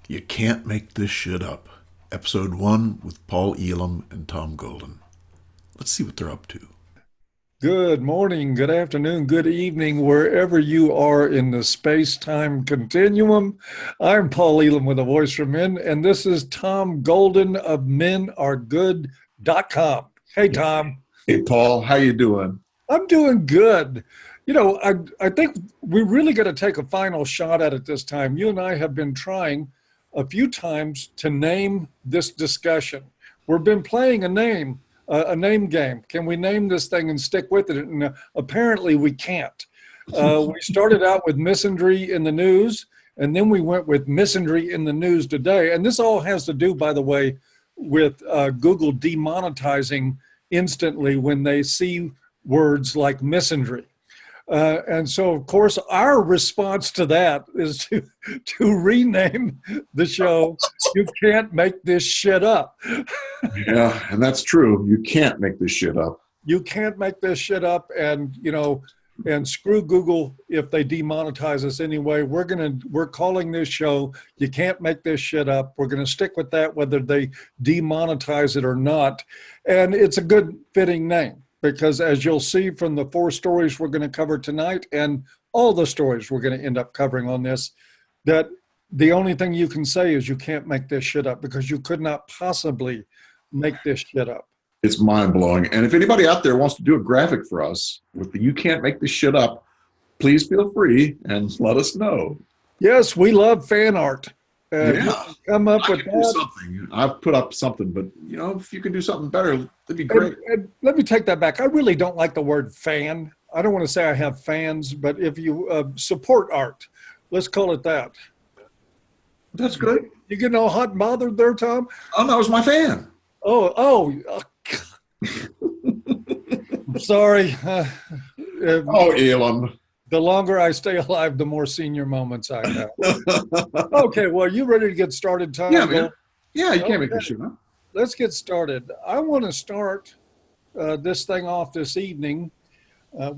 You Can't Make This Shit Up. Episode 1 with Paul Elam and Tom Golden. Let's see what they're up to. Good morning, good afternoon, good evening, wherever you are in the space-time continuum. I'm Paul Elam with a voice for men, and this is Tom Golden of menaregood.com. Hey, Tom. Hey, Paul, how you doing? I'm doing good. You know, I think we really got to take a final shot at it this time. You and I have been trying a few times to name this discussion. We've been playing a name game. Can we name this thing and stick with it? And apparently we can't. We started out with misandry in the news, and then we went with misandry in the news today. And this all has to do, by the way, with Google demonetizing instantly when they see words like misandry. And so, of course, our response to that is to rename the show, You Can't Make This Shit Up. Yeah, and that's true. You can't make this shit up. You can't make this shit up, and, you know, and screw Google if they demonetize us anyway. We're calling this show, You Can't Make This Shit Up. We're going to stick with that, whether they demonetize it or not. And it's a good fitting name. Because as you'll see from the 4 stories we're going to cover tonight and all the stories we're going to end up covering on this, that the only thing you can say is you can't make this shit up because you could not possibly make this shit up. It's mind-blowing. And if anybody out there wants to do a graphic for us with the You Can't Make This Shit Up, please feel free and let us know. Yes, we love fan art. Yeah. Come up with that. Something. I've put up something, but you know, if you can do something better, that'd be great. And let me take that back. I really don't like the word fan. I don't want to say I have fans, but if you support art, let's call it that. That's good. You getting all hot and bothered there, Tom? Oh, that was my fan. I'm sorry. Elam. The longer I stay alive, the more senior moments I have. Okay, well, you ready to get started, Tom? Yeah, man. Yeah, you can't make this shit up. Let's get started. I want to start this thing off this evening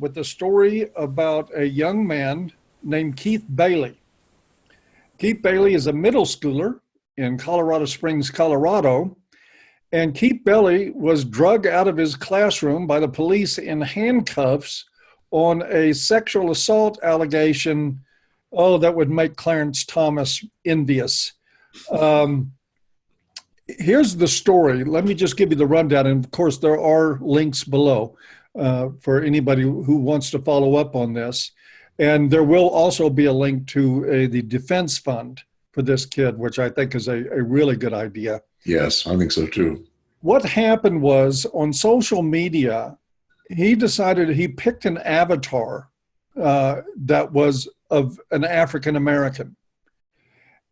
with a story about a young man named Keith Bailey. Keith Bailey is a middle schooler in Colorado Springs, Colorado. And Keith Bailey was drugged out of his classroom by the police in handcuffs on a sexual assault allegation, that would make Clarence Thomas envious. Here's the story. Let me just give you the rundown. And of course, there are links below for anybody who wants to follow up on this. And there will also be a link to the defense fund for this kid, which I think is a really good idea. Yes, I think so too. What happened was on social media, he decided he picked an avatar that was of an African American,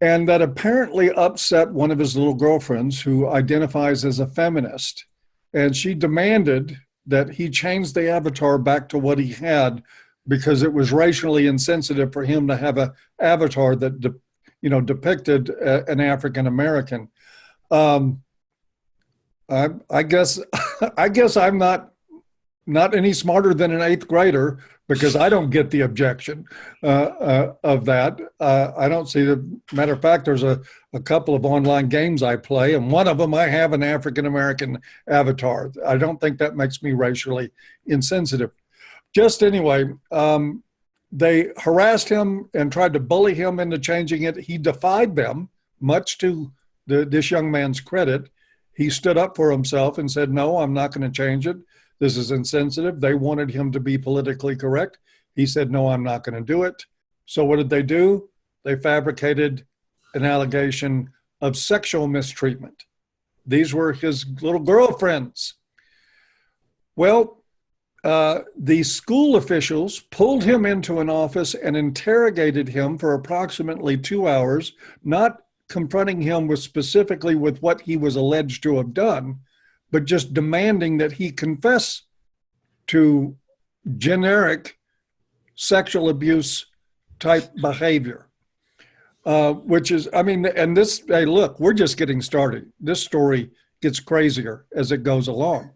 and that apparently upset one of his little girlfriends who identifies as a feminist. And she demanded that he change the avatar back to what he had because it was racially insensitive for him to have an avatar that depicted an African American. I guess I'm not any smarter than an 8th grader because I don't get the objection of that. I don't see the matter of fact, there's a couple of online games I play, and one of them I have an African-American avatar. I don't think that makes me racially insensitive. Just anyway, they harassed him and tried to bully him into changing it. He defied them, much to this young man's credit. He stood up for himself and said, no, I'm not going to change it. This is insensitive. They wanted him to be politically correct. He said, no, I'm not going to do it. So what did they do? They fabricated an allegation of sexual mistreatment. These were his little girlfriends. Well, the school officials pulled him into an office and interrogated him for approximately 2 hours, not confronting him specifically with what he was alleged to have done, but just demanding that he confess to generic sexual abuse type behavior, which is, and this, hey, look, we're just getting started. This story gets crazier as it goes along.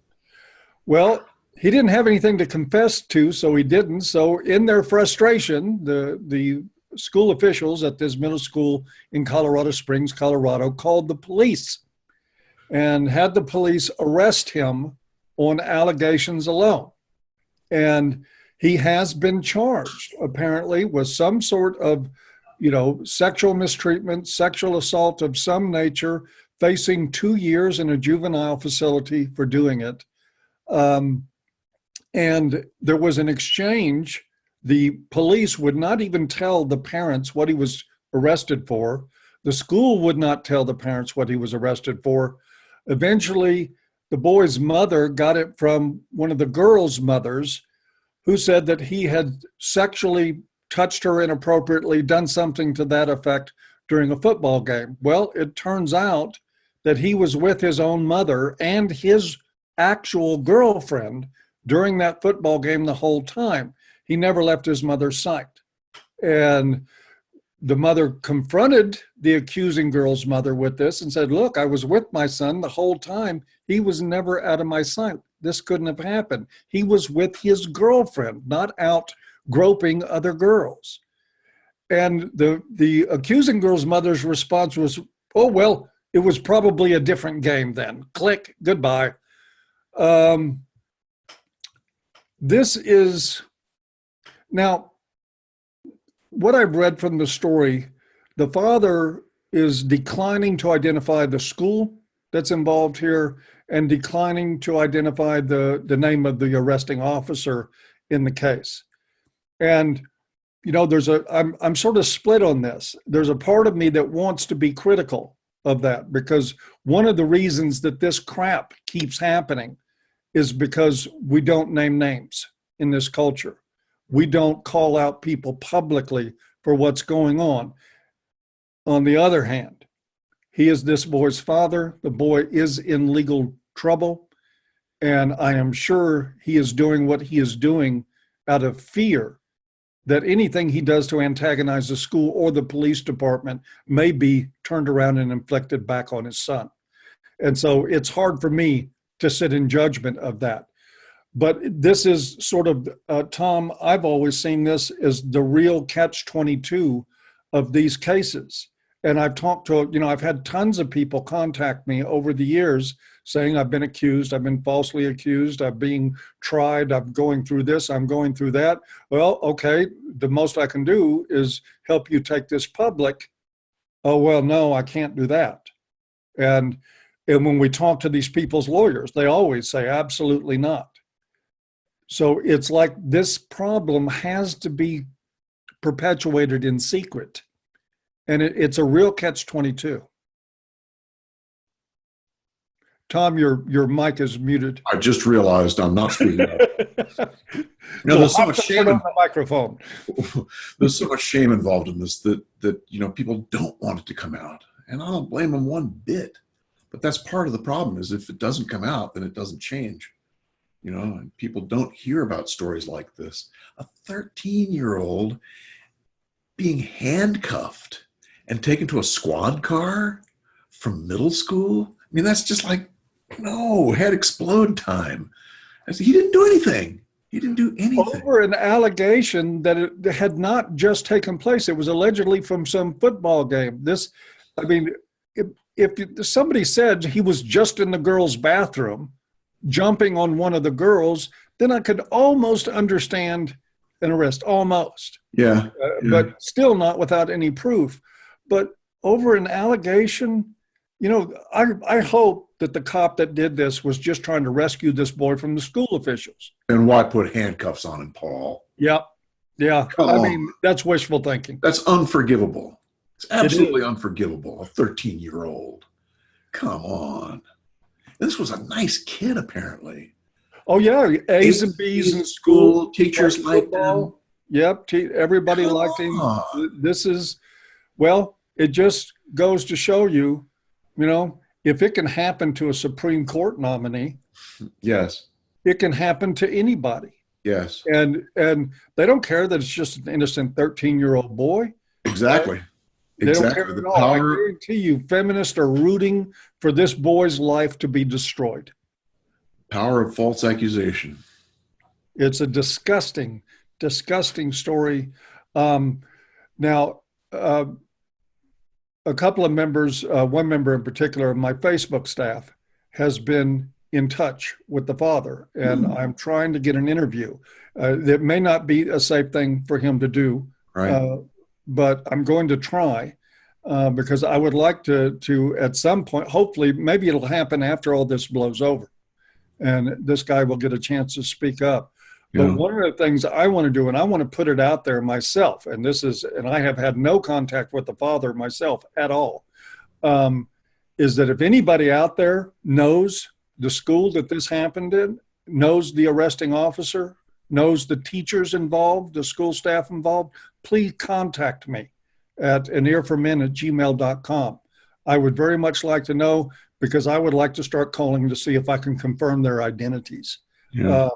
Well, he didn't have anything to confess to, so he didn't. So in their frustration, the school officials at this middle school in Colorado Springs, Colorado, called the police and had the police arrest him on allegations alone. And he has been charged, apparently, with some sort of, sexual mistreatment, sexual assault of some nature, facing 2 years in a juvenile facility for doing it. And there was an exchange. The police would not even tell the parents what he was arrested for. The school would not tell the parents what he was arrested for. Eventually, the boy's mother got it from one of the girls' mothers, who said that he had sexually touched her inappropriately, done something to that effect during a football game. Well, it turns out that he was with his own mother and his actual girlfriend during that football game the whole time. He never left his mother's sight. And the mother confronted the accusing girl's mother with this and said, look, I was with my son the whole time. He was never out of my sight. This couldn't have happened. He was with his girlfriend, not out groping other girls. And the accusing girl's mother's response was, oh, well, it was probably a different game then. Click, goodbye. This is, now, what I've read from the story, the father is declining to identify the school that's involved here and declining to identify the name of the arresting officer in the case. And, I'm sort of split on this. There's a part of me that wants to be critical of that, because one of the reasons that this crap keeps happening is because we don't name names in this culture. We don't call out people publicly for what's going on. On the other hand, he is this boy's father. The boy is in legal trouble. And I am sure he is doing what he is doing out of fear that anything he does to antagonize the school or the police department may be turned around and inflicted back on his son. And so it's hard for me to sit in judgment of that. But this is sort of, Tom, I've always seen this as the real catch-22 of these cases. And I've talked to, I've had tons of people contact me over the years saying I've been accused, I've been falsely accused, I'm being tried, I'm going through this, I'm going through that. Well, okay, the most I can do is help you take this public. Oh, well, no, I can't do that. And when we talk to these people's lawyers, they always say, absolutely not. So it's like this problem has to be perpetuated in secret. And it's a real catch-22. Tom, your mic is muted. I just realized I'm not speaking up. There's so much shame on the microphone. There's so much shame involved in this that people don't want it to come out. And I don't blame them one bit. But that's part of the problem, is if it doesn't come out, then it doesn't change. And people don't hear about stories like this. A 13-year-old being handcuffed and taken to a squad car from middle school. I mean, that's just like, no, head explode time. He didn't do anything. He didn't do anything. Over an allegation that it had not just taken place. It was allegedly from some football game. If somebody said he was just in the girls' bathroom, jumping on one of the girls, then I could almost understand an arrest, almost. Yeah. But still not without any proof. But over an allegation, I hope that the cop that did this was just trying to rescue this boy from the school officials. And why put handcuffs on him, Paul? Yep. Yeah. That's wishful thinking. That's unforgivable. It's absolutely unforgivable. A 13-year-old. Come on. This was a nice kid, apparently. Oh, yeah. A's and B's in school. Teachers liked him. Yep. Everybody liked him. It just goes to show you, if it can happen to a Supreme Court nominee. Yes. It can happen to anybody. Yes. And they don't care that it's just an innocent 13-year-old boy. Exactly. They don't care at all. I guarantee you, feminists are rooting for this boy's life to be destroyed. Power of false accusation. It's a disgusting, disgusting story. Now, a couple of members, one member in particular of my Facebook staff, has been in touch with the father, and I'm trying to get an interview. That may not be a safe thing for him to do, Right. but I'm going to try because I would like to at some point, hopefully, maybe it'll happen after all this blows over, and this guy will get a chance to speak up. But Yeah. one of the things I want to do, and I want to put it out there myself, and I have had no contact with the father myself at all, is that if anybody out there knows the school that this happened in, knows the arresting officer, knows the teachers involved, the school staff involved, please contact me at anearformen@gmail.com. I would very much like to know, because I would like to start calling to see if I can confirm their identities. Yeah.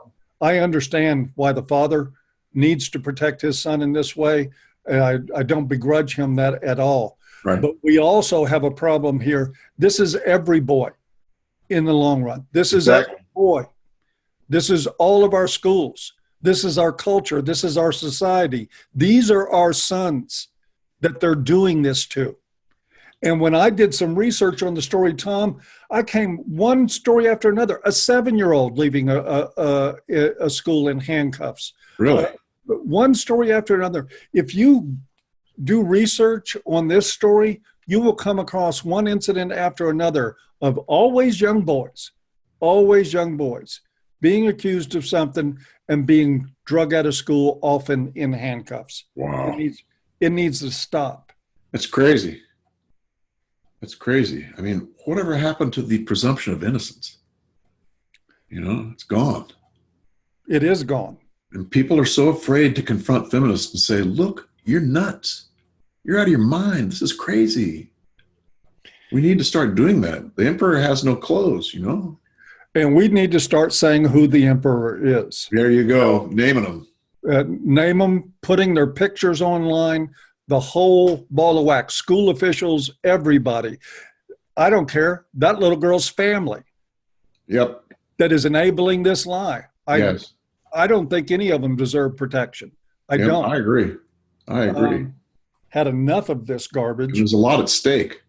I understand why the father needs to protect his son in this way, and I don't begrudge him that at all. Right. But we also have a problem here. This is every boy in the long run. This is Exactly. every boy. This is all of our schools. This is our culture. This is our society. These are our sons that they're doing this to. And when I did some research on the story, Tom, I came one story after another. A 7-year-old leaving a school in handcuffs. Really? One story after another. If you do research on this story, you will come across one incident after another of always young boys being accused of something and being drug out of school, often in handcuffs. Wow. It needs to stop. That's crazy. That's crazy. I mean, whatever happened to the presumption of innocence? You know, it's gone. It is gone. And people are so afraid to confront feminists and say, look, you're nuts. You're out of your mind. This is crazy. We need to start doing that. The emperor has no clothes, you know? And we need to start saying who the emperor is. There you go. Naming them. Name them, putting their pictures online, the whole ball of wax, school officials, everybody. I don't care. That little girl's family. Yep. That is enabling this lie. Yes. I don't think any of them deserve protection. I Yep, don't. I agree. Had enough of this garbage. There's a lot at stake.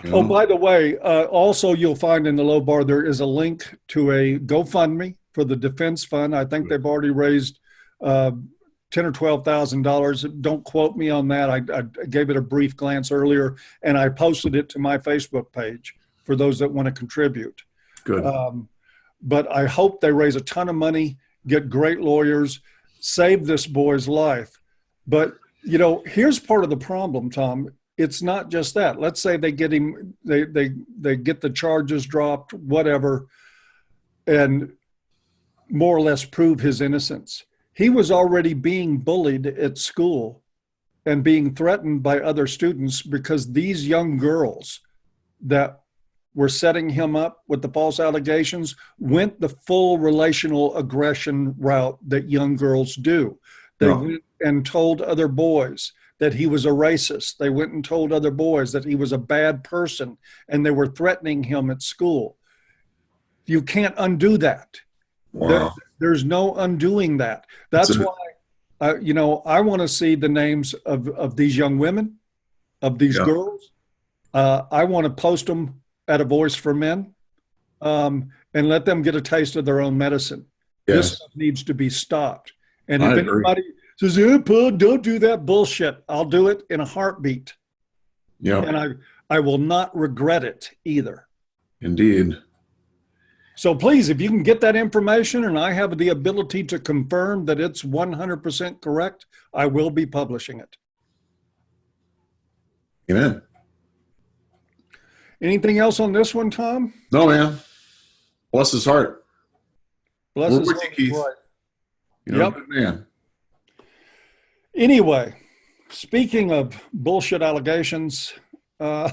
You know? Oh, by the way, also you'll find in the low bar there is a link to a GoFundMe for the Defense Fund. I think they've already raised $10,000 or $12,000. Don't quote me on that. I gave it a brief glance earlier, and I posted it to my Facebook page for those that want to contribute. Good. But I hope they raise a ton of money, get great lawyers, save this boy's life. But, you know, here's part of the problem, Tom. It's not just that. Let's say they get him, they get the charges dropped, whatever, and more or less prove his innocence. He was already being bullied at school and being threatened by other students because these young girls that were setting him up with the false allegations went the full relational aggression route that young girls do. They went and told other boys that he was a racist. They went and told other boys that he was a bad person, and they were threatening him at school. You can't undo that. Wow. There's no undoing that. That's why, you know, I want to see the names of these young women, of these girls. I want to post them at A Voice for Men and let them get a taste of their own medicine. Yes. This stuff needs to be stopped. And I if agree. anybody says, hey, Paul, don't do that bullshit, I'll do it in a heartbeat. Yeah. And I will not regret it either. Indeed. So please, if you can get that information and I have the ability to confirm that it's 100% correct, I will be publishing it. Amen. Anything else on this one, Tom? No, man. Bless his heart. Bless We're his with you, heart. Keith. Right. You know, Yep. good man. Anyway, speaking of bullshit allegations, I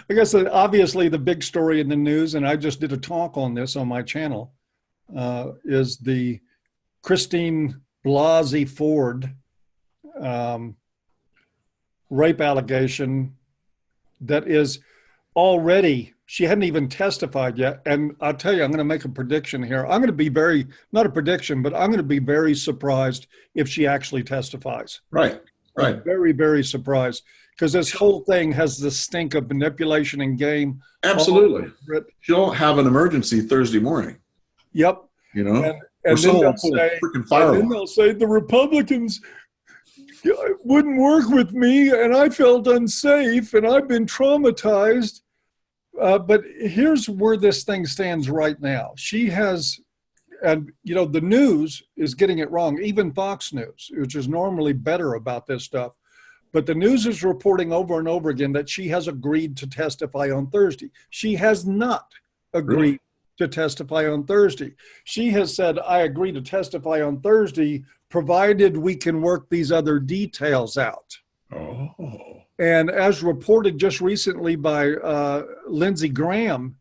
guess obviously the big story in the news, and I just did a talk on this on my channel, is the Christine Blasey Ford rape allegation that is already, she hadn't even testified yet. And I'll tell you, I'm going to make a prediction here. I'm going to be very, not a prediction, but I'm going to be very surprised if she actually testifies. Right. Right. very, very surprised because this whole thing has the stink of manipulation and game. Absolutely. All over it. She'll have an emergency Thursday morning, Yep. you know, And or then someone they'll will pull a say, freaking fire and then alarm. they'll say the Republicans wouldn't work with me, and I felt unsafe, and I've been traumatized. But here's where this thing stands right now. She has, and the news is getting it wrong. Even Fox News, which is normally better about this stuff, but the news is reporting over and over again that she has agreed to testify on Thursday. She has not agreed to testify on Thursday. She has said, I agree to testify on Thursday, provided we can work these other details out. Oh. And as reported just recently by Lindsey Graham,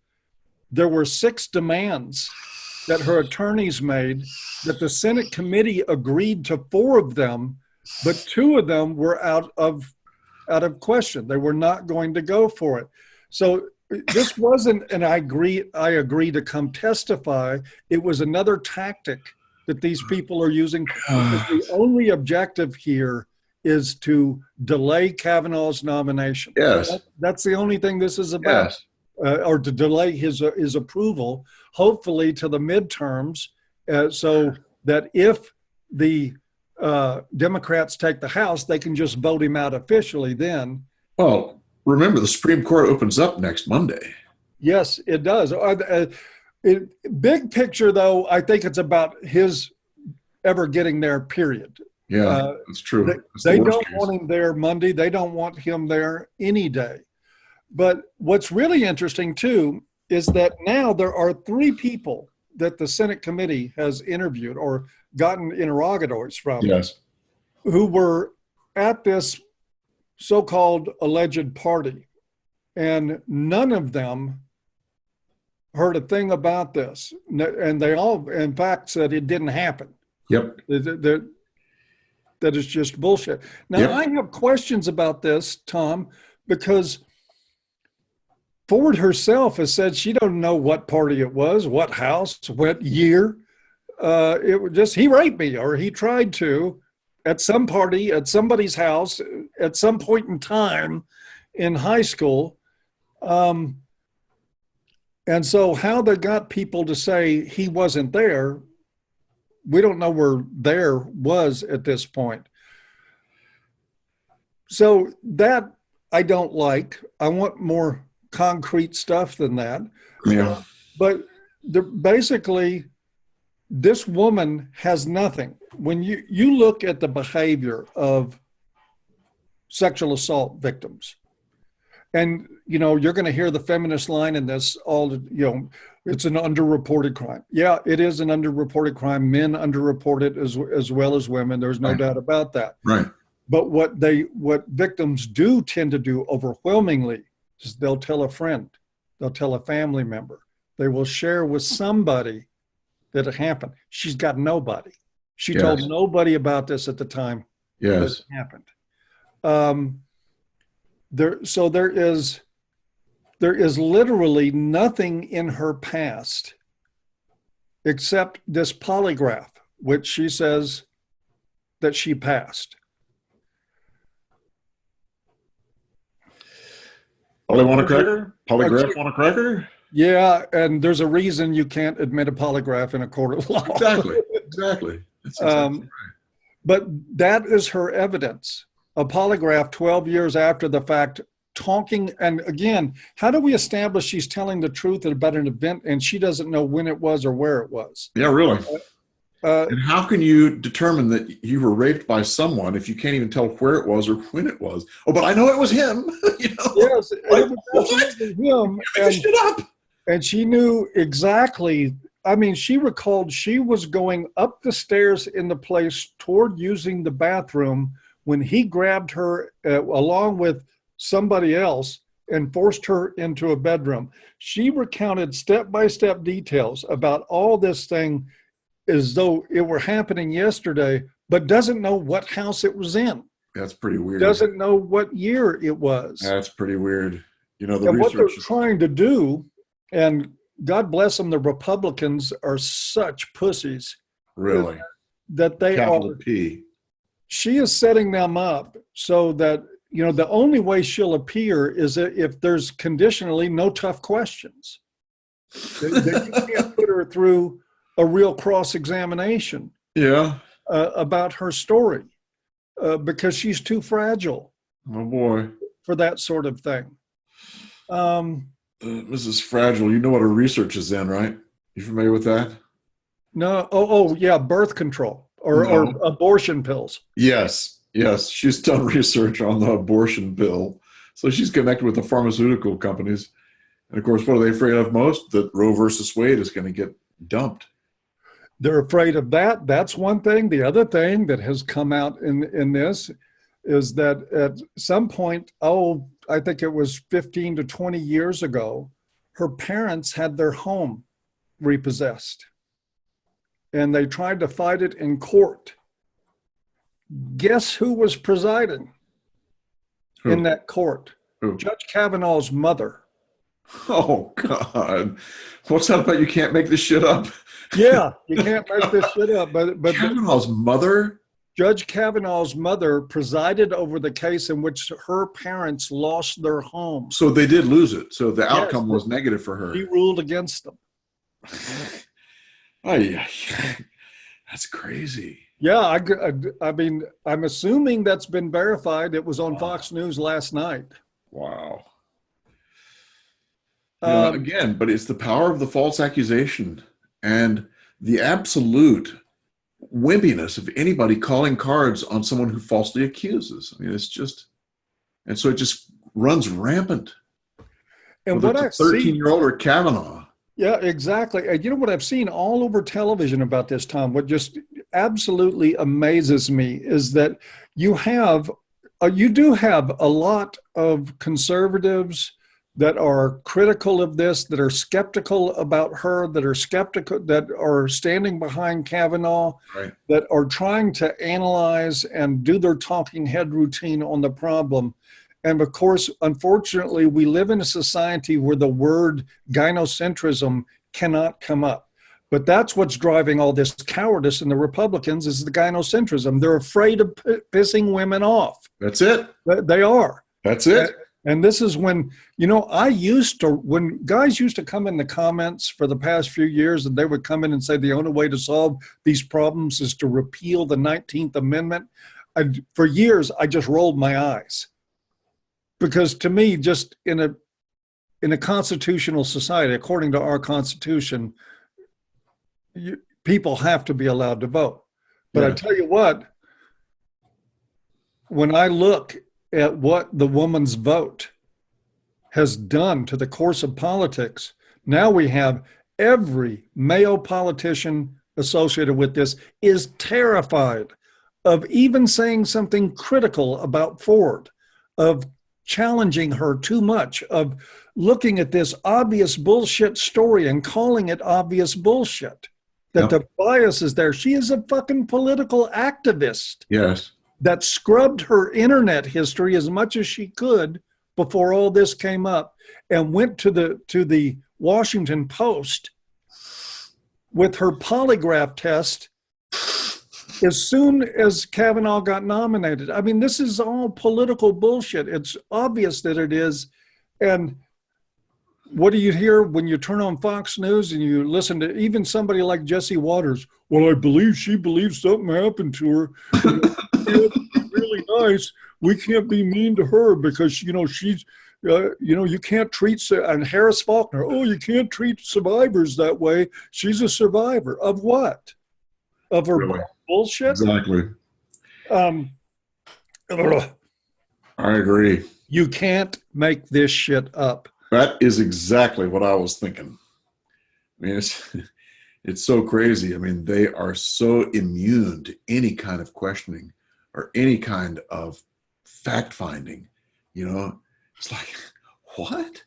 there were 6 demands that her attorneys made that the Senate committee agreed to 4 of them, but 2 of them were out of question. They were not going to go for it. So this wasn't an I agree to come testify. It was another tactic that these people are using. The only objective here is to delay Kavanaugh's nomination. Yes. That's the only thing this is about. Yes. Or to delay his approval, hopefully to the midterms, so that if the Democrats take the House, they can just vote him out officially then. Well, remember, the Supreme Court opens up next Monday. Yes, it does. Big picture, though, I think it's about his ever getting there, period. Yeah, that's true. They don't want him there Monday. They don't want him there any day. But what's really interesting, too, is that now there are 3 people that the Senate committee has interviewed or gotten interrogatories from, yes, who were at this so-called alleged party. And none of them heard a thing about this. And they all, in fact, said it didn't happen. Yep. That is just bullshit. Now, Yep. I have questions about this, Tom, because Ford herself has said she don't know what party it was, what house, what year. It was just, he raped me, or he tried to at some party, at somebody's house, at some point in time in high school. And so how they got people to say he wasn't there, we don't know where there was at this point. So that I don't like. I want more concrete stuff than that. Yeah. But basically, this woman has nothing. When you look at the behavior of sexual assault victims, and you're going to hear the feminist line in this it's an underreported crime. Yeah, it is an underreported crime. Men underreport it as well as women. There's no doubt about that. Right. But what victims do tend to do overwhelmingly is they'll tell a friend, they'll tell a family member, they will share with somebody that it happened. She's got nobody. She told nobody about this at the time that it happened. There is literally nothing in her past except this polygraph, which she says that she passed. Polly want a cracker? Polygraph want a cracker? Yeah, and there's a reason you can't admit a polygraph in a court of law. Exactly. That's exactly right. But that is her evidence. A polygraph 12 years after the fact, talking. And again, how do we establish she's telling the truth about an event and she doesn't know when it was or where it was? Yeah, really. And how can you determine that you were raped by someone if you can't even tell where it was or when it was? Oh, but I know it was him. Yes, it was absolutely him. And she knew exactly. I mean, she recalled she was going up the stairs in the place toward using the bathroom when he grabbed her along with somebody else and forced her into a bedroom. She recounted step-by-step details about all this thing as though it were happening yesterday, but doesn't know what house it was in. That's pretty weird. Doesn't know what year it was. That's pretty weird. The and what they're research trying to do, and God bless them, the Republicans are such pussies. Really? That they Capital are P. she is setting them up so that, the only way she'll appear is if there's conditionally no tough questions. That you can't put her through a real cross-examination about her story because she's too fragile. Oh boy. For that sort of thing. Mrs. Fragile, you know what her research is in, right? You familiar with that? No. Oh yeah, birth control or abortion pills. Yes. She's done research on the abortion pill. So she's connected with the pharmaceutical companies. And of course, what are they afraid of most? That Roe versus Wade is going to get dumped. They're afraid of that. That's one thing. The other thing that has come out in this is that at some point, I think it was 15 to 20 years ago, her parents had their home repossessed. And they tried to fight it in court. Guess who was presiding in that court? Who? Judge Kavanaugh's mother. Oh, God. What's that about? You can't make this shit up? Yeah, you can't make this shit up. But Kavanaugh's mother? Judge Kavanaugh's mother presided over the case in which her parents lost their home. So they did lose it. So the outcome was negative for her. He ruled against them. Oh, yeah. That's crazy. Yeah, I mean, I'm assuming that's been verified. It was on Fox News last night. Wow. Again, but it's the power of the false accusation and the absolute wimpiness of anybody calling cards on someone who falsely accuses. I mean, it's just, and so it just runs rampant. And what I've seen, 13-year-old or Kavanaugh. Yeah, exactly. You know what I've seen all over television about this, Tom? What just absolutely amazes me is that you do have a lot of conservatives that are critical of this, that are skeptical about her, that are standing behind Kavanaugh, right, that are trying to analyze and do their talking head routine on the problem. And of course, unfortunately, we live in a society where the word gynocentrism cannot come up. But that's what's driving all this cowardice in the Republicans is the gynocentrism. They're afraid of pissing women off. That's it. They are. That's it. And this is when, when guys used to come in the comments for the past few years and they would come in and say the only way to solve these problems is to repeal the 19th Amendment. For years, I just rolled my eyes. Because to me, just in a constitutional society, according to our Constitution, people have to be allowed to vote. But I tell you what, when I look at what the woman's vote has done to the course of politics, now we have every male politician associated with this is terrified of even saying something critical about Ford, of challenging her too much, of looking at this obvious bullshit story and calling it obvious bullshit. That the bias is there. She is a fucking political activist. Yes. That scrubbed her internet history as much as she could before all this came up and went to the Washington Post with her polygraph test as soon as Kavanaugh got nominated. I mean, this is all political bullshit. It's obvious that it is. And what do you hear when you turn on Fox News and you listen to even somebody like Jesse Waters? Well, I believe she believes something happened to her. Really nice. We can't be mean to her because, she's, you can't treat, and Harris Faulkner, you can't treat survivors that way. She's a survivor. Of what? Of her bullshit? Exactly. I agree. You can't make this shit up. That is exactly what I was thinking. I mean, it's so crazy. I mean, they are so immune to any kind of questioning or any kind of fact-finding. It's like, what?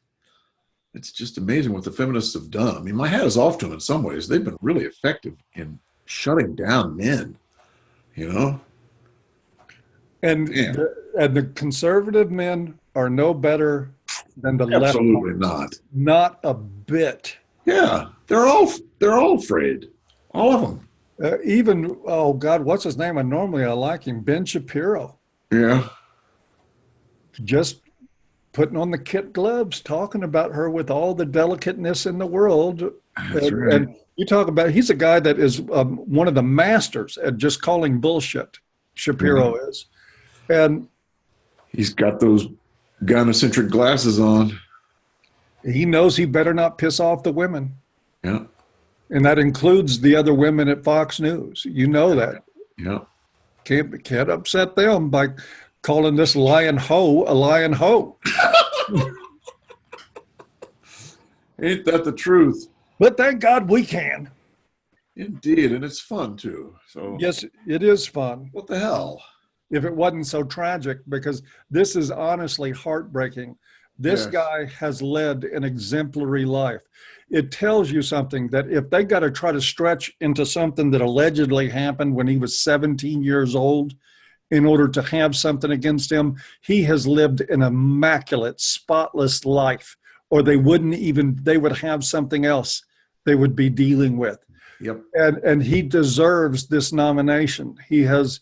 It's just amazing what the feminists have done. I mean, my hat is off to them in some ways. They've been really effective in shutting down men, And the conservative men are no better than the left. Absolutely not. Not a bit. Yeah, they're all afraid. All of them. Even, oh God, what's his name? I like him, Ben Shapiro, Yeah, just putting on the kid gloves, talking about her with all the delicateness in the world. that's right. And you talk about, he's a guy that is one of the masters at just calling bullshit, Yeah. Shapiro is. And He's got those gynocentric glasses on. he knows he better not piss off the women. Yeah, And that includes the other women at Fox News. You know that. yeah. Can't upset them by calling this lion hoe a lion hoe. Ain't that the truth? But thank God we can. Indeed, and it's fun too. So Yes, it is fun. what the hell? If it wasn't so tragic, because this is honestly heartbreaking. This Yes. guy has led an exemplary life. It tells you something that if they got to try to stretch into something that allegedly happened when he was 17 years old in order to have something against him, he has lived an immaculate, spotless life, or they would have something else they would be dealing with. Yep. And he deserves this nomination. He has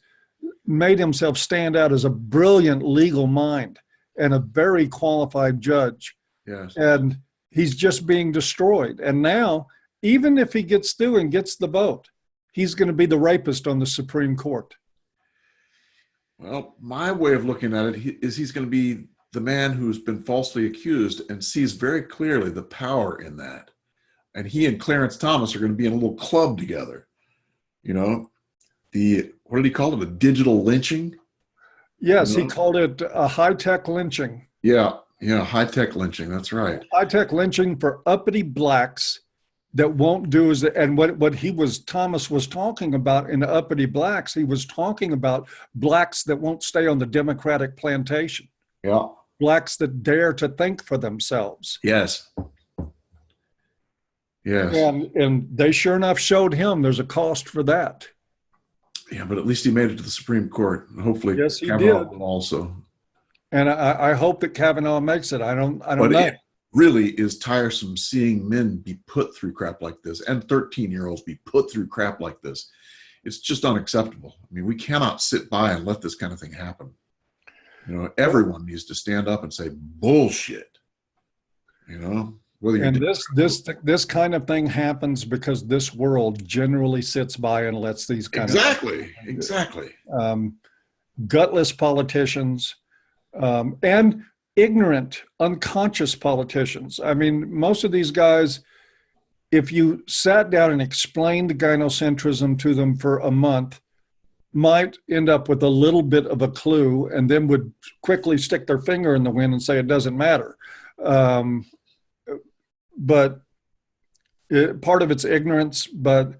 made himself stand out as a brilliant legal mind and a very qualified judge. Yes. And he's just being destroyed. And now, even if he gets through and gets the vote, he's going to be the rapist on the Supreme Court. Well, my way of looking at it is he's going to be the man who's been falsely accused and sees very clearly the power in that. And he and Clarence Thomas are going to be in a little club together. You know, what did he call it? A digital lynching? Yes, You know? he called it a high-tech lynching. Yeah, high-tech lynching. That's right. High-tech lynching for uppity blacks that won't do is, and Thomas was talking about in the uppity blacks, he was talking about blacks that won't stay on the Democratic plantation. Yeah. Blacks that dare to think for themselves. Yes. Yes. And they sure enough showed him there's a cost for that. Yeah, but at least he made it to the Supreme Court. And hopefully Yes, he Kavanaugh did. will also. And I hope that Kavanaugh makes it. I don't But know. it really is tiresome seeing men be put through crap like this and 13-year-olds be put through crap like this. It's just unacceptable. I mean, we cannot sit by and let this kind of thing happen. You know, everyone needs to stand up and say bullshit. You know, whether you're And this kind of thing happens because this world generally sits by and lets these kind exactly. of gutless politicians and ignorant, unconscious politicians. I mean, most of these guys, if you sat down and explained gynocentrism to them for a month, might end up with a little bit of a clue and then would quickly stick their finger in the wind and say it doesn't matter. But part of it's ignorance, but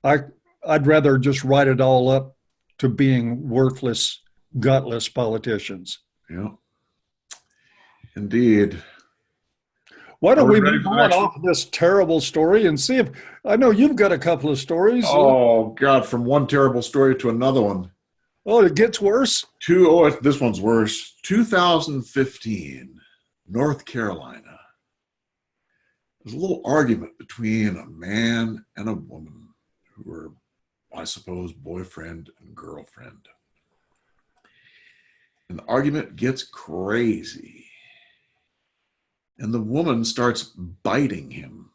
I'd rather just write it all up to being worthless, gutless politicians. Yeah. Indeed. Why don't Are we we ready move for the on next off of this terrible story and see if, I know you've got a couple of stories. Oh, God, from one terrible story to another one. Oh, it gets worse? This one's worse. 2015, North Carolina. There's a little argument between a man and a woman who were, I suppose, boyfriend and girlfriend. And the argument gets crazy. And the woman starts biting him,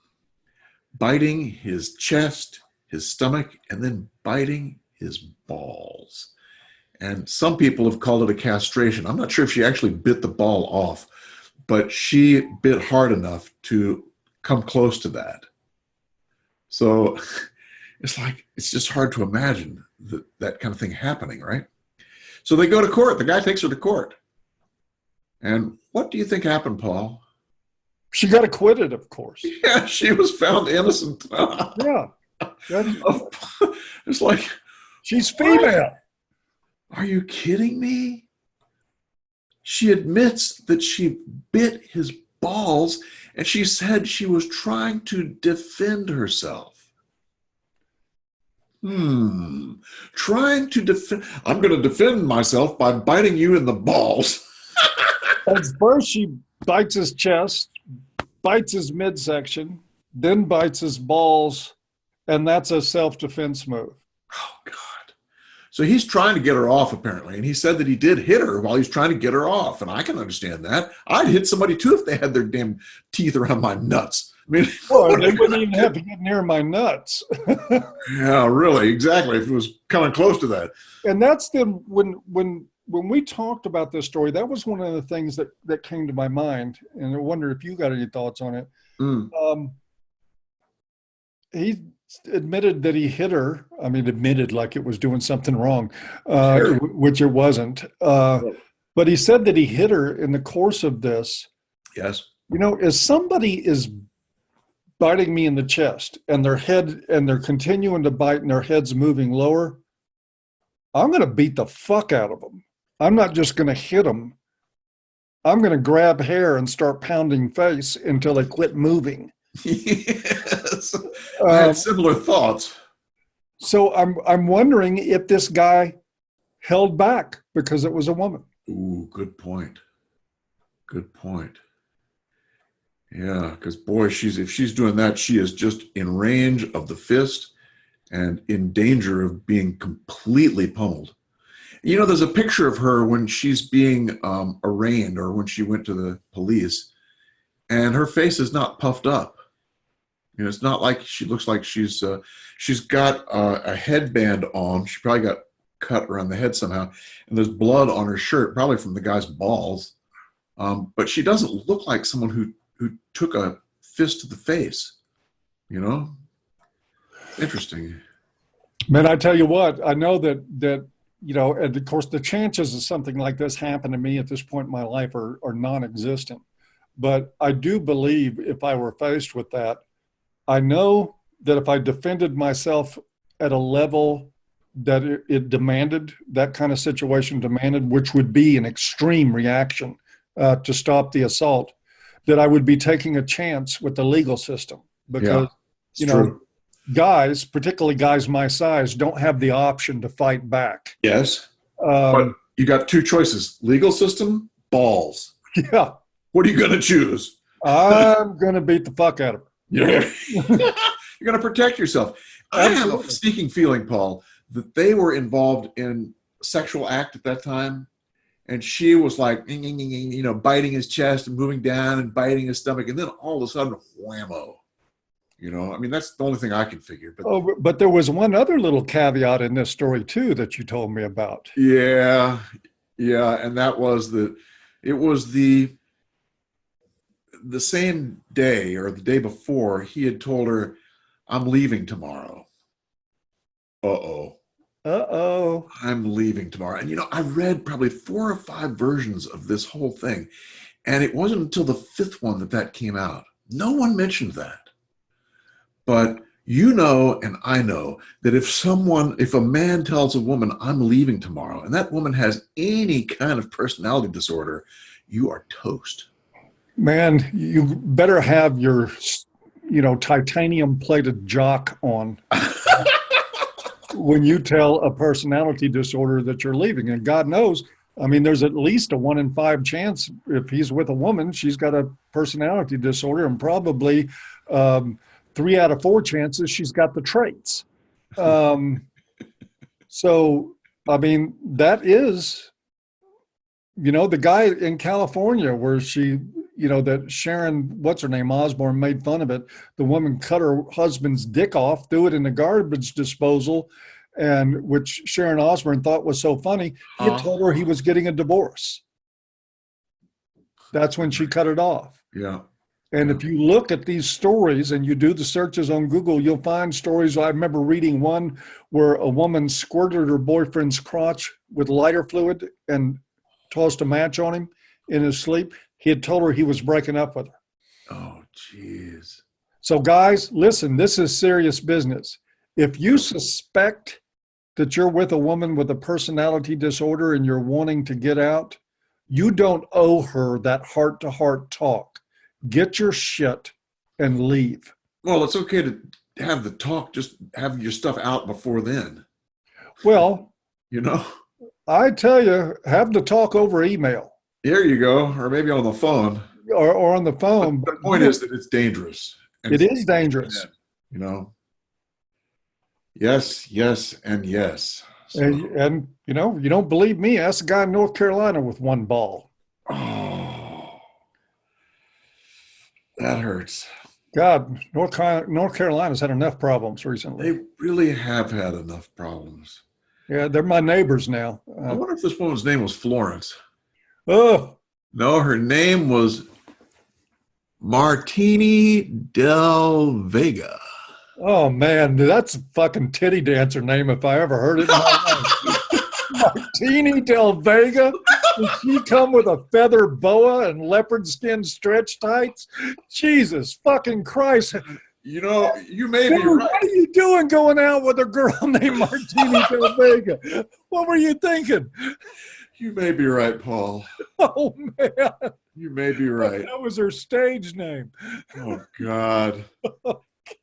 biting his chest, his stomach, and then biting his balls. And some people have called it a castration. I'm not sure if she actually bit the ball off, but she bit hard enough to come close to that. So it's just hard to imagine that kind of thing happening, right? So they go to court. The guy takes her to court. And what do you think happened, Paul? She got acquitted, of course. Yeah, she was found innocent. Yeah. It's like, She's female. are you kidding me? She admits that she bit his balls, and she said she was trying to defend herself. Trying to defend. I'm going to defend myself by biting you in the balls. At first, she bites his chest, bites his midsection, then bites his balls, and that's a self-defense move. Oh, God. So he's trying to get her off, apparently. And he said that he did hit her while he's trying to get her off. And I can understand that. I'd hit somebody, too, if they had their damn teeth around my nuts. I mean, Well, they wouldn't even have to get near my nuts. yeah, really, exactly. If it was coming close to that. And that's when we talked about this story, that was one of the things that came to my mind. And I wonder if you got any thoughts on it. Mm. He admitted that he hit her. I mean, admitted like it was doing something wrong, Sure. which it wasn't. But he said that he hit her in the course of this. Yes. You know, if somebody is biting me in the chest and they're continuing to bite and their head's moving lower, I'm going to beat the fuck out of them. I'm not just going to hit them. I'm going to grab hair and start pounding face until they quit moving. Yes. I had similar thoughts. So I'm wondering if this guy held back because it was a woman. Ooh, good point. Good point. Yeah, because boy, if she's doing that, she is just in range of the fist and in danger of being completely pummeled. You know, there's a picture of her when she's being arraigned or when she went to the police, and her face is not puffed up. You know, it's not like she looks like she's got a headband on. She probably got cut around the head somehow, and there's blood on her shirt, probably from the guy's balls. But she doesn't look like someone who took a fist to the face. You know, interesting. Man, I tell you what, I know that you know, and of course, the chances of something like this happen to me at this point in my life are non-existent. But I do believe if I were faced with that, I know that if I defended myself at a level that it demanded, that kind of situation demanded, which would be an extreme reaction to stop the assault, that I would be taking a chance with the legal system because, you know, true. Guys, particularly guys my size, don't have the option to fight back. Yes. But you got two choices: legal system, balls. Yeah. What are you going to choose? I'm going to beat the fuck out of her. You're going to protect yourself. Absolutely. I have a sneaking feeling, Paul, that they were involved in a sexual act at that time. And she was like, you know, biting his chest and moving down and biting his stomach. And then all of a sudden, whammo. You know, I mean, that's the only thing I can figure. But there was one other little caveat in this story, too, that you told me about. Yeah. And that was it was the same day or the day before he had told her, I'm leaving tomorrow. Uh-oh. I'm leaving tomorrow. And, you know, I read probably 4 or 5 versions of this whole thing. And it wasn't until the 5th one that came out. No one mentioned that. But you know, and I know that if a man tells a woman, I'm leaving tomorrow, and that woman has any kind of personality disorder, you are toast. Man, you better have your, you know, titanium plated jock on when you tell a personality disorder that you're leaving. And God knows, I mean, there's at least a 1 in 5 chance if he's with a woman, she's got a personality disorder, and probably 3 out of 4 chances she's got the traits. So, I mean, that is, you know, the guy in California where she, you know, that Sharon, what's her name, Osbourne, made fun of it. The woman cut her husband's dick off, threw it in the garbage disposal, and which Sharon Osbourne thought was so funny. He had told her he was getting a divorce. That's when she cut it off. Yeah. And if you look at these stories and you do the searches on Google, you'll find stories. I remember reading one where a woman squirted her boyfriend's crotch with lighter fluid and tossed a match on him in his sleep. He had told her he was breaking up with her. Oh, jeez. So guys, listen, this is serious business. If you suspect that you're with a woman with a personality disorder and you're wanting to get out, you don't owe her that heart-to-heart talk. Get your shit and leave. Well, it's okay to have the talk, just have your stuff out before then. Well, you know, I tell you, have the talk over email. There you go, or maybe on the phone. Or on the phone. But the point is that it's dangerous. It is dangerous. You know. Yes, yes, and yes. So, And you know, you don't believe me? Ask the guy in North Carolina with one ball. oh, that hurts. God, North Carolina's had enough problems recently. They really have had enough problems. Yeah, they're my neighbors now. I wonder if this woman's name was Florence. Oh, No, her name was Martini Del Vega. oh man, that's a fucking titty dancer name if I ever heard it in my life. Martini Del Vega. Did she come with a feather boa and leopard skin stretch tights? Jesus fucking Christ. You know, you may Dude, be right. what are you doing going out with a girl named Martini Del Vega? What were you thinking? You may be right, Paul. Oh man, You may be right. that was her stage name. Oh, God.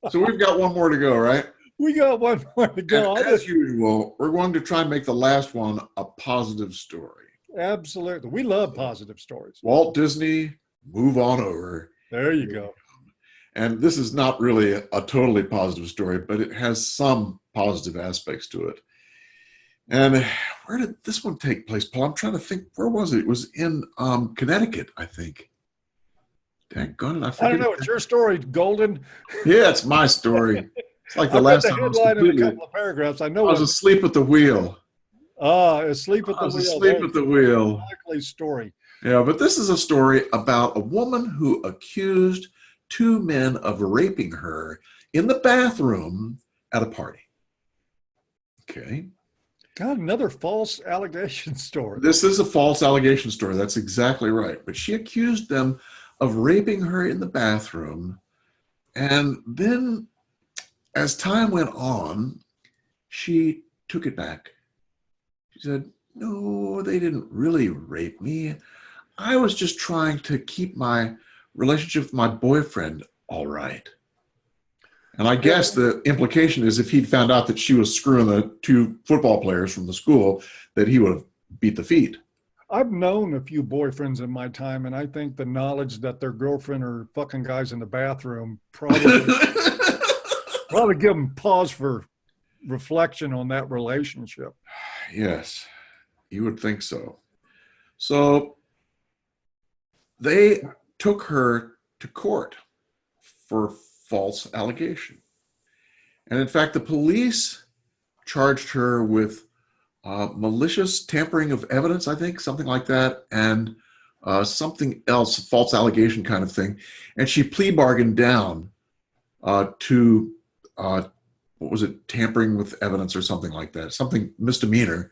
So we've got one more to go, right? We got one more to go. And as usual, we're going to try and make the last one a positive story. Absolutely. We love positive stories. Walt Disney, move on over. There you go. And this is not really a totally positive story, but it has some positive aspects to it. And where did this one take place, Paul? I'm trying to think. Where was it? It was in Connecticut, I think. Daggone it, I I forget. don't know. It's your story, Golden. Yeah, it's my story. It's like the I read last the time I was headline in a completely. couple of paragraphs. I I know was it. asleep at the wheel. Asleep at I the was wheel. asleep There's at the wheel. a likely story. Yeah, but this is a story about a woman who accused two men of raping her in the bathroom at a party. Okay. God, another false allegation story. This is a false allegation story. That's exactly right. But she accused them of raping her in the bathroom. And then, as time went on, she took it back. She said, no, they didn't really rape me. I was just trying to keep my relationship with my boyfriend all right. And I guess the implication is if he'd found out that she was screwing the two football players from the school, that he would have beat the feet. I've known a few boyfriends in my time, and I think the knowledge that their girlfriend or fucking guys in the bathroom probably give them pause for reflection on that relationship. Yes, you would think so. So they took her to court for false allegation. And in fact, the police charged her with malicious tampering of evidence, I think, something like that, and something else, false allegation kind of thing. And she plea bargained down to, what was it, tampering with evidence or something like that, something misdemeanor,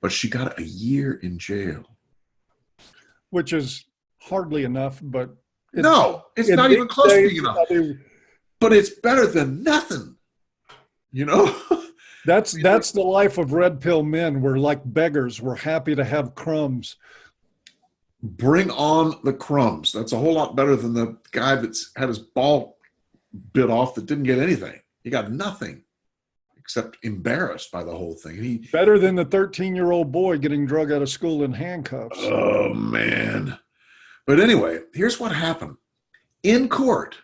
but she got a year in jail. Which is hardly enough, but No, it's not even close to being enough. But it's better than nothing, you know? That's the life of red pill men. We're like beggars. We're happy to have crumbs. Bring on the crumbs. That's a whole lot better than the guy that's had his ball bit off that didn't get anything. He got nothing except embarrassed by the whole thing. Better than the 13-year-old boy getting drug out of school in handcuffs. Oh, man. But anyway, here's what happened. In court,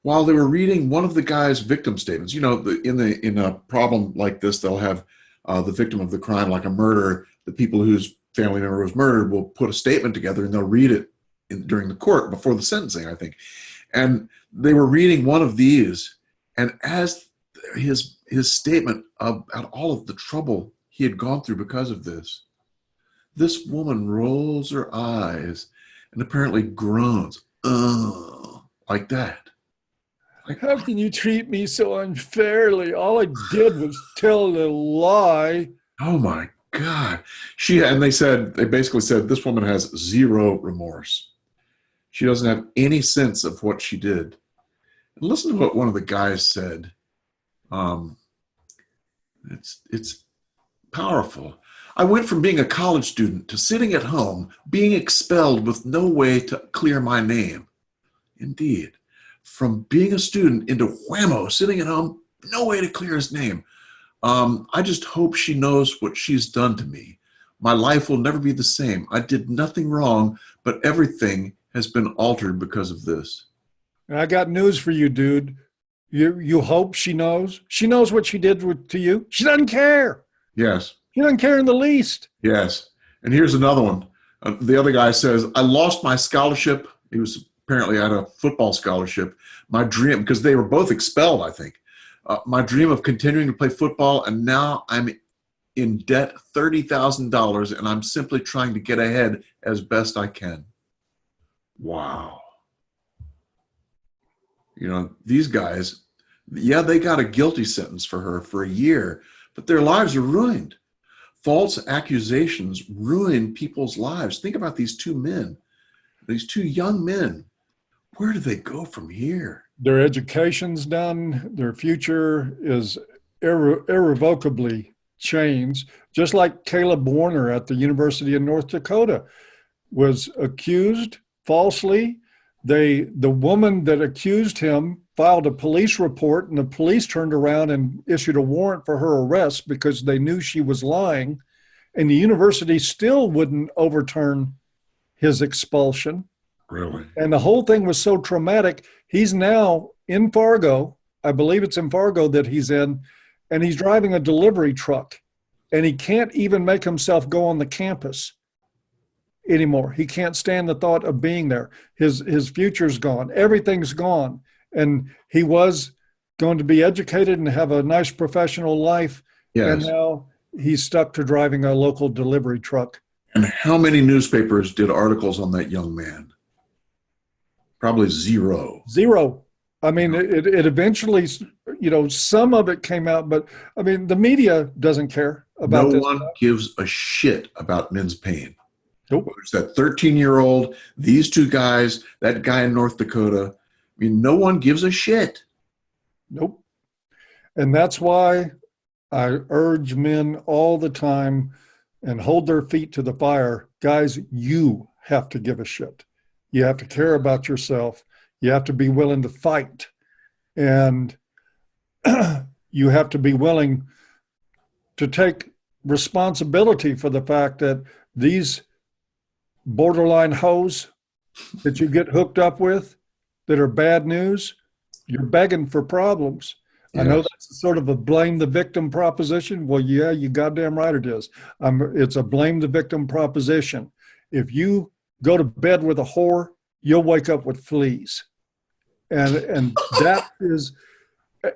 while they were reading one of the guy's victim statements, you know, in a problem like this, they'll have the victim of the crime, like a murder, the people whose family member was murdered will put a statement together and they'll read it during the court before the sentencing, I think. And they were reading one of these, and as his statement about all of the trouble he had gone through because of this woman rolls her eyes and apparently groans, like that. Like, how can you treat me so unfairly? All I did was tell a lie. Oh my God. They basically said this woman has zero remorse. She doesn't have any sense of what she did. And listen to what one of the guys said. It's powerful. I went from being a college student to sitting at home, being expelled with no way to clear my name. Indeed. From being a student into whammo, sitting at home, no way to clear his name. I just hope she knows what she's done to me. My life will never be the same. I did nothing wrong, but everything has been altered because of this. And I got news for you, dude. You hope she knows. She knows what she did to you. She doesn't care. Yes. She doesn't care in the least. Yes. And here's another one. The other guy says, I lost my scholarship. He was apparently at a football scholarship. My dream, because they were both expelled, I think. My dream of continuing to play football, and now I'm in debt $30,000, and I'm simply trying to get ahead as best I can. Wow. You know, these guys, yeah, they got a guilty sentence for her for a year, but their lives are ruined. False accusations ruin people's lives. Think about these two men, these two young men. Where do they go from here? Their education's done. Their future is irrevocably changed. Just like Caleb Warner at the University of North Dakota was accused falsely. The woman that accused him filed a police report, and the police turned around and issued a warrant for her arrest because they knew she was lying. And the university still wouldn't overturn his expulsion. Really? And the whole thing was so traumatic. He's now in Fargo. I believe it's in Fargo that he's in, and he's driving a delivery truck, and he can't even make himself go on the campus anymore. He can't stand the thought of being there. His future's gone. Everything's gone. And he was going to be educated and have a nice professional life. Yes. And now he's stuck to driving a local delivery truck. And how many newspapers did articles on that young man? Probably zero. Zero. I mean, it eventually, you know, some of it came out, but I mean, the media doesn't care about this. No one gives a shit about men's pain. Nope. It's that 13-year-old, these two guys, that guy in North Dakota. I mean, no one gives a shit. Nope. And that's why I urge men all the time and hold their feet to the fire. Guys, you have to give a shit. You have to care about yourself. You have to be willing to fight. And you have to be willing to take responsibility for the fact that these borderline hoes that you get hooked up with that are bad news, you're begging for problems. Yes. I know that's sort of a blame the victim proposition. Well, yeah, you goddamn right it is. It's a blame the victim proposition. If you go to bed with a whore, you'll wake up with fleas. And that is,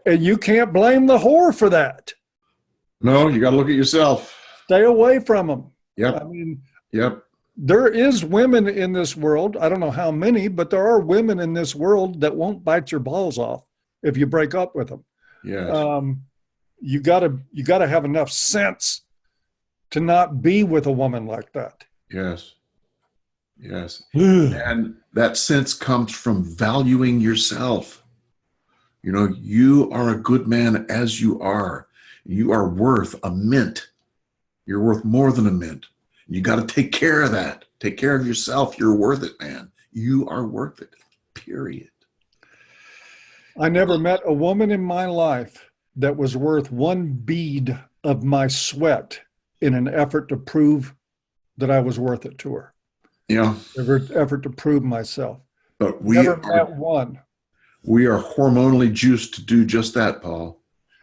and you can't blame the whore for that. No, you got to look at yourself. Stay away from them. Yep. I mean, yep. There is women in this world. I don't know how many, but there are women in this world that won't bite your balls off if you break up with them. Yes. You gotta have enough sense to not be with a woman like that. Yes. Yes. And that sense comes from valuing yourself. You know, you are a good man as you are. You are worth a mint. You're worth more than a mint. You got to take care of that. Take care of yourself. You're worth it, man. You are worth it, period. I never met a woman in my life that was worth one bead of my sweat in an effort to prove that I was worth it to her. Yeah. Effort to prove myself. But never met one. We are hormonally juiced to do just that, Paul.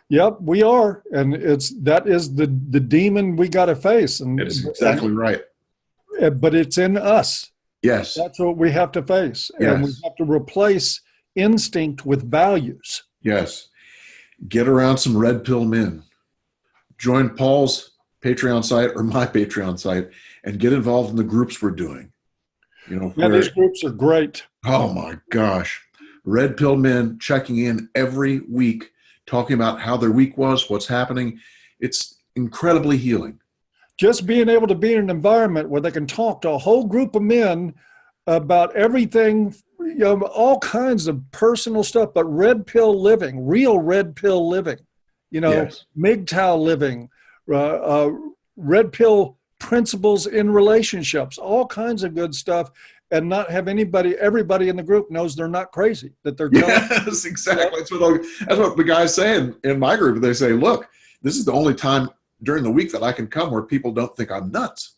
Yep, we are. And that is the demon we got to face. And it's exactly right. But it's in us. Yes. That's what we have to face. Yes. And we have to replace instinct with values. Yes. Get around some red pill men. Join Paul's Patreon site or my Patreon site and get involved in the groups we're doing. You know, yeah, these groups are great. Oh my gosh. Red pill men checking in every week, talking about how their week was, what's happening. It's incredibly healing. Just being able to be in an environment where they can talk to a whole group of men about everything, you know, all kinds of personal stuff, but red pill living, real red pill living, you know, yes. MGTOW living, red pill principles in relationships, all kinds of good stuff. And not have everybody in the group knows they're not crazy, that they're telling. Yes, exactly. That's what the guys say in my group. They say, look, this is the only time during the week that I can come where people don't think I'm nuts.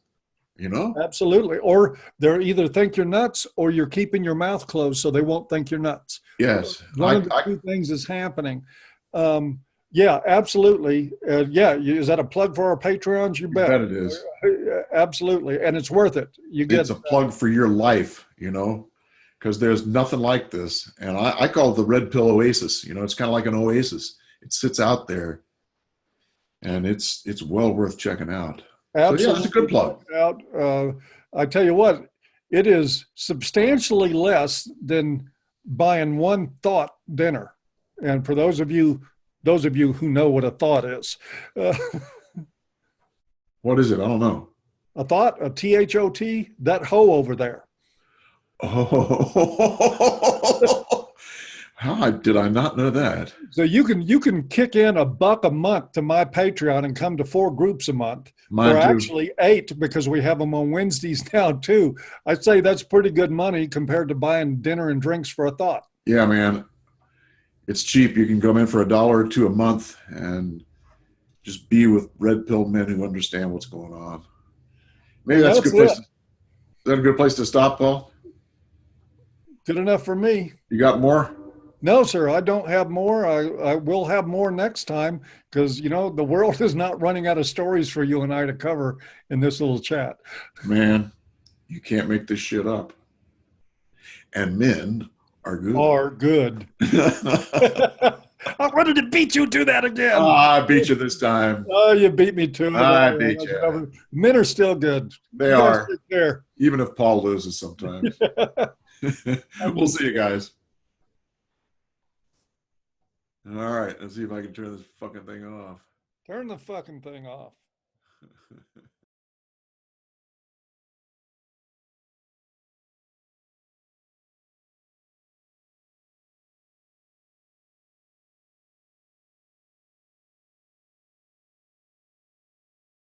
you know? Absolutely. Or they're either think you're nuts or you're keeping your mouth closed so they won't think you're nuts. Yes. One of the two things is happening. Yeah, absolutely. Yeah, is that a plug for our Patreons? You bet. bet it is. Absolutely. And it's worth it. You get It's a plug for your life, you know, because there's nothing like this. And I call it the red pill oasis. You know, it's kind of like an oasis. It sits out there, and it's well worth checking out. absolutely. So yeah, it's a good plug. Out. I tell you what, it is substantially less than buying one thought dinner. And for those of you who know what a thought is, What is it? I don't know. a thought, a THOT, that hoe over there. Oh, how did I not know that? So you can kick in $1 a month to my Patreon and come to 4 groups a month. Mine or too. actually 8 because we have them on Wednesdays now too. I'd say that's pretty good money compared to buying dinner and drinks for a thought. Yeah, man. It's cheap. You can come in for $1 or $2 a month and just be with red pill men who understand what's going on. Maybe that's a good place. Is that a good place to stop, Paul? Good enough for me. You got more? No, sir, I don't have more. I will have more next time because, you know, the world is not running out of stories for you and I to cover in this little chat. Man, you can't make this shit up. And men are good. Are good. I wanted to beat you to that again. Oh, I beat you this time. Oh, you beat me to it. I beat you. Men are still good. They are. There. Even if Paul loses sometimes. We'll see you guys. All right, let's see if I can turn this fucking thing off. Turn the fucking thing off.